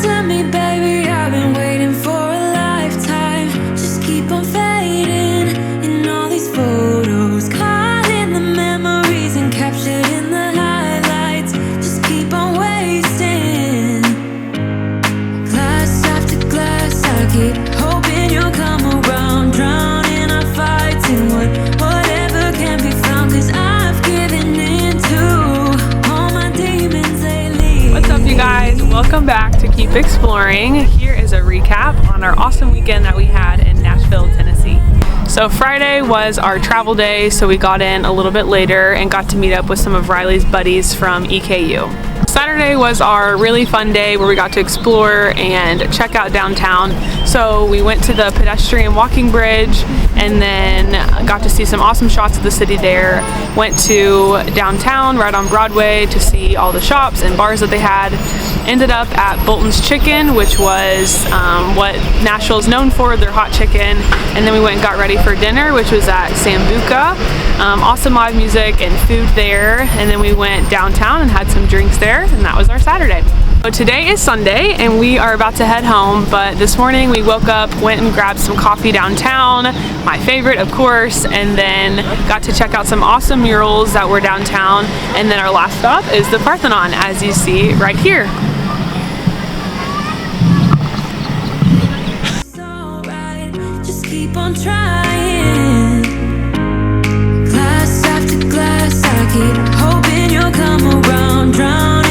to me, baby, I've been waiting for a lifetime. Just keep on fading in all these photos, caught in the memories and captured in the highlights. Just keep on wasting. Glass after glass, I keep hoping you'll come around, drowning our fights in whatever can be found, 'cause I've given in to all my demons lately. What's up, you guys? Welcome back to Keep Exploring. Here is a recap on our awesome weekend that we had in Nashville, Tennessee. So Friday was our travel day, so we got in a little bit later and got to meet up with some of Riley's buddies from EKU. Saturday was our really fun day where we got to explore and check out downtown. So we went to the pedestrian walking bridge and then got to see some awesome shots of the city there. Went to downtown right on Broadway to see all the shops and bars that they had. Ended up at Bolton's Chicken, which was what Nashville is known for, their hot chicken. And then we went and got ready for dinner, which was at Sambuca. Awesome live music and food there. And then we went downtown and had some drinks there, and that was our Saturday. So today is Sunday and we are about to head home, but this morning we woke up, went and grabbed some coffee downtown, my favorite of course, and then got to check out some awesome murals that were downtown. And then our last stop is the Parthenon, as you see right here. Keep on trying. Glass after glass, I keep hoping you'll come around, drown